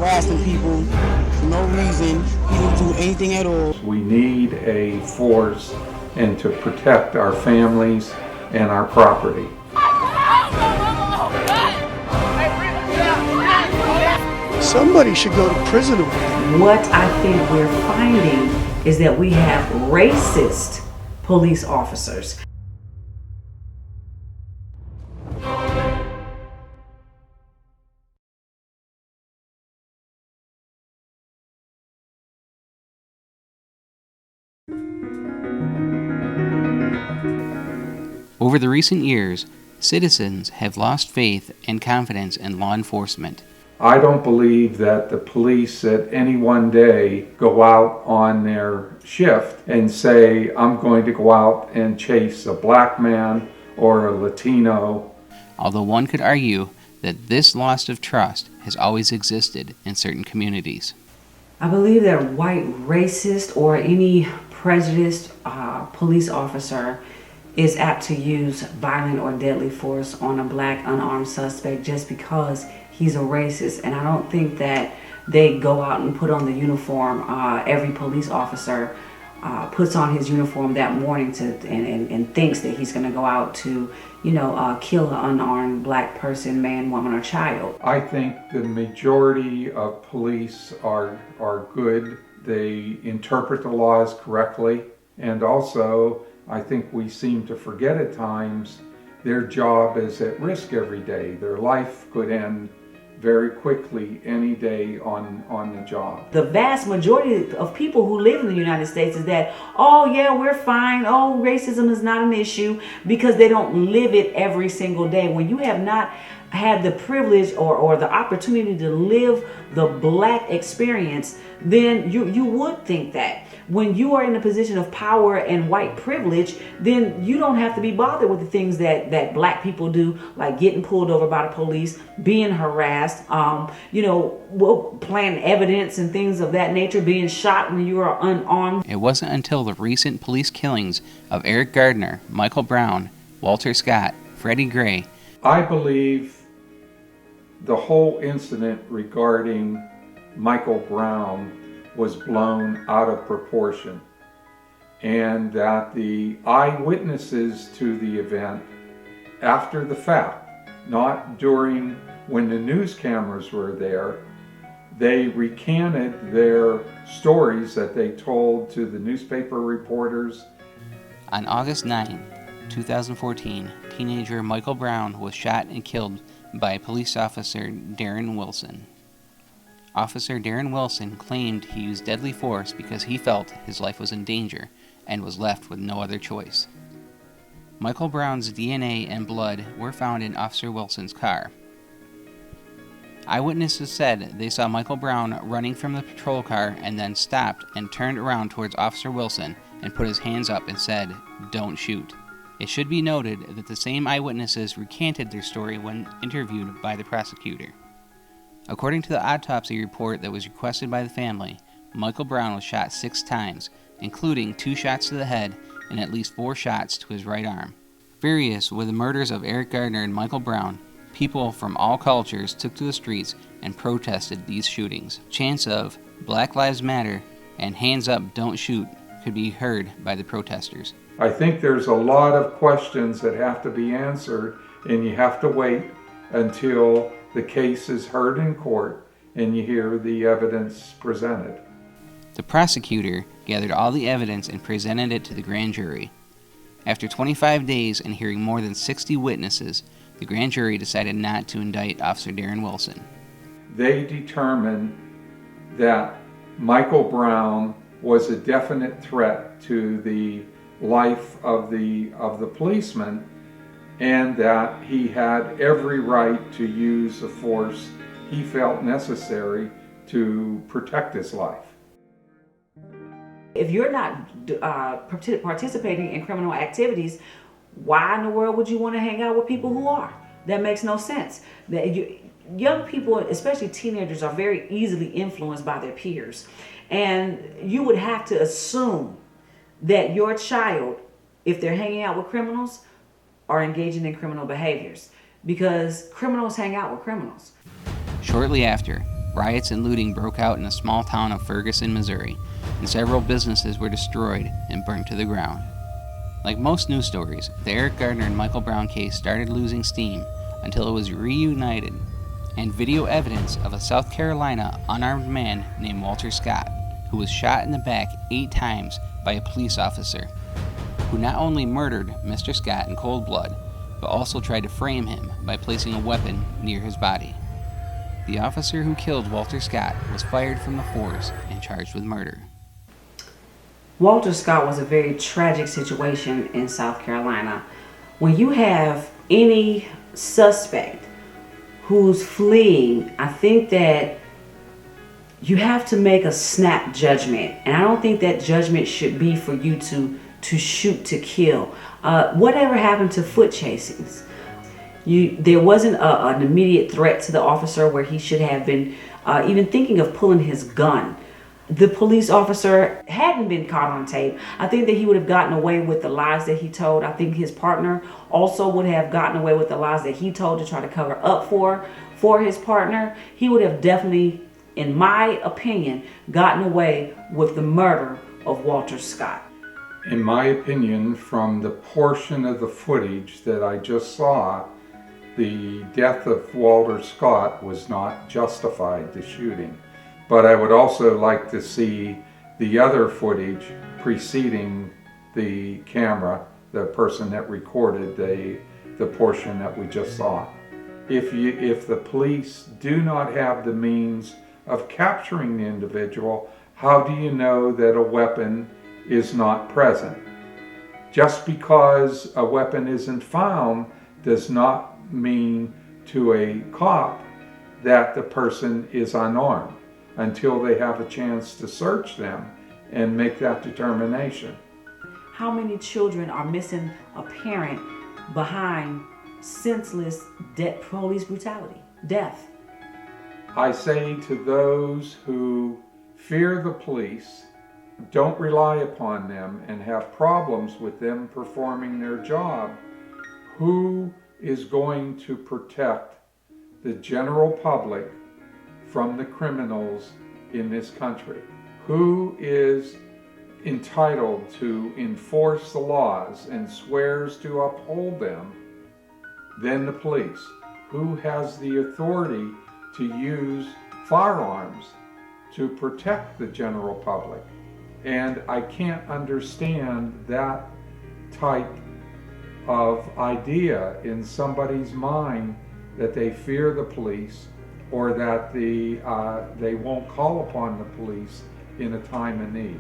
harassing people for no reason. He didn't do anything at all. We need a force and to protect our families and our property. Somebody should go to prison over it. What I think we're finding is that we have racist police officers. Over the recent years, citizens have lost faith and confidence in law enforcement. I don't believe that the police at any one day go out on their shift and say, I'm going to go out and chase a black man or a Latino. Although one could argue that this loss of trust has always existed in certain communities. I believe that white racist or any prejudiced police officer is apt to use violent or deadly force on a black unarmed suspect just because he's a racist. And I don't think that they go out and put on the uniform. Every police officer puts on his uniform that morning and thinks that he's going to go out to, kill an unarmed black person, man, woman, or child. I think the majority of police are good. They interpret the laws correctly, and also I think we seem to forget at times their job is at risk every day. Their life could end very quickly any day on the job. The vast majority of people who live in the United States is that, oh yeah, we're fine, oh, racism is not an issue, because they don't live it every single day. When you have not had the privilege or the opportunity to live the black experience, then you would think that. When you are in a position of power and white privilege, then you don't have to be bothered with the things that black people do, like getting pulled over by the police, being harassed, planting evidence and things of that nature, being shot when you are unarmed. It wasn't until the recent police killings of Eric Gardner, Michael Brown, Walter Scott, Freddie Gray. I believe the whole incident regarding Michael Brown was blown out of proportion, and that the eyewitnesses to the event after the fact, not during when the news cameras were there, they recanted their stories that they told to the newspaper reporters. On August 9, 2014, teenager Michael Brown was shot and killed by police officer Darren Wilson. Officer Darren Wilson claimed he used deadly force because he felt his life was in danger and was left with no other choice. Michael Brown's DNA and blood were found in Officer Wilson's car. Eyewitnesses said they saw Michael Brown running from the patrol car and then stopped and turned around towards Officer Wilson and put his hands up and said, "Don't shoot." It should be noted that the same eyewitnesses recanted their story when interviewed by the prosecutor. According to the autopsy report that was requested by the family, Michael Brown was shot 6 times, including 2 shots to the head and at least 4 shots to his right arm. Furious with the murders of Eric Gardner and Michael Brown, people from all cultures took to the streets and protested these shootings. Chants of "Black Lives Matter" and "Hands Up, Don't Shoot" could be heard by the protesters. I think there's a lot of questions that have to be answered, and you have to wait until the case is heard in court and you hear the evidence presented. The prosecutor gathered all the evidence and presented it to the grand jury. After 25 days and hearing more than 60 witnesses, the grand jury decided not to indict Officer Darren Wilson. They determined that Michael Brown was a definite threat to the life of the policeman, and that he had every right to use the force he felt necessary to protect his life. If you're not participating in criminal activities, why in the world would you want to hang out with people who are? That makes no sense. Young people, especially teenagers, are very easily influenced by their peers. And you would have to assume that your child, if they're hanging out with criminals, are engaging in criminal behaviors, because criminals hang out with criminals. Shortly after, riots and looting broke out in the small town of Ferguson, Missouri, and several businesses were destroyed and burnt to the ground. Like most news stories, the Eric Gardner and Michael Brown case started losing steam until it was reunited, and video evidence of a South Carolina unarmed man named Walter Scott, who was shot in the back 8 times by a police officer, who not only murdered Mr. Scott in cold blood, but also tried to frame him by placing a weapon near his body. The officer who killed Walter Scott was fired from the force and charged with murder. Walter Scott was a very tragic situation in South Carolina. When you have any suspect who's fleeing, I think that you have to make a snap judgment. And I don't think that judgment should be for you to shoot to kill. Whatever happened to foot chasings? There wasn't an immediate threat to the officer where he should have been even thinking of pulling his gun. The police officer hadn't been caught on tape. I think that he would have gotten away with the lies that he told. I think his partner also would have gotten away with the lies that he told to try to cover up for his partner. He would have definitely, in my opinion, gotten away with the murder of Walter Scott. In my opinion, from the portion of the footage that I just saw, the death of Walter Scott was not justified, the shooting. But I would also like to see the other footage preceding the camera, the person that recorded the portion that we just saw. If the police do not have the means of capturing the individual, how do you know that a weapon is not present? Just because a weapon isn't found does not mean to a cop that the person is unarmed until they have a chance to search them and make that determination. How many children are missing a parent behind senseless police brutality, death? I say to those who fear the police, don't rely upon them, and have problems with them performing their job, who is going to protect the general public from the criminals in this country? Who is entitled to enforce the laws and swears to uphold them than the police? Who has the authority to use firearms to protect the general public? And I can't understand that type of idea in somebody's mind, that they fear the police or that they won't call upon the police in a time of need.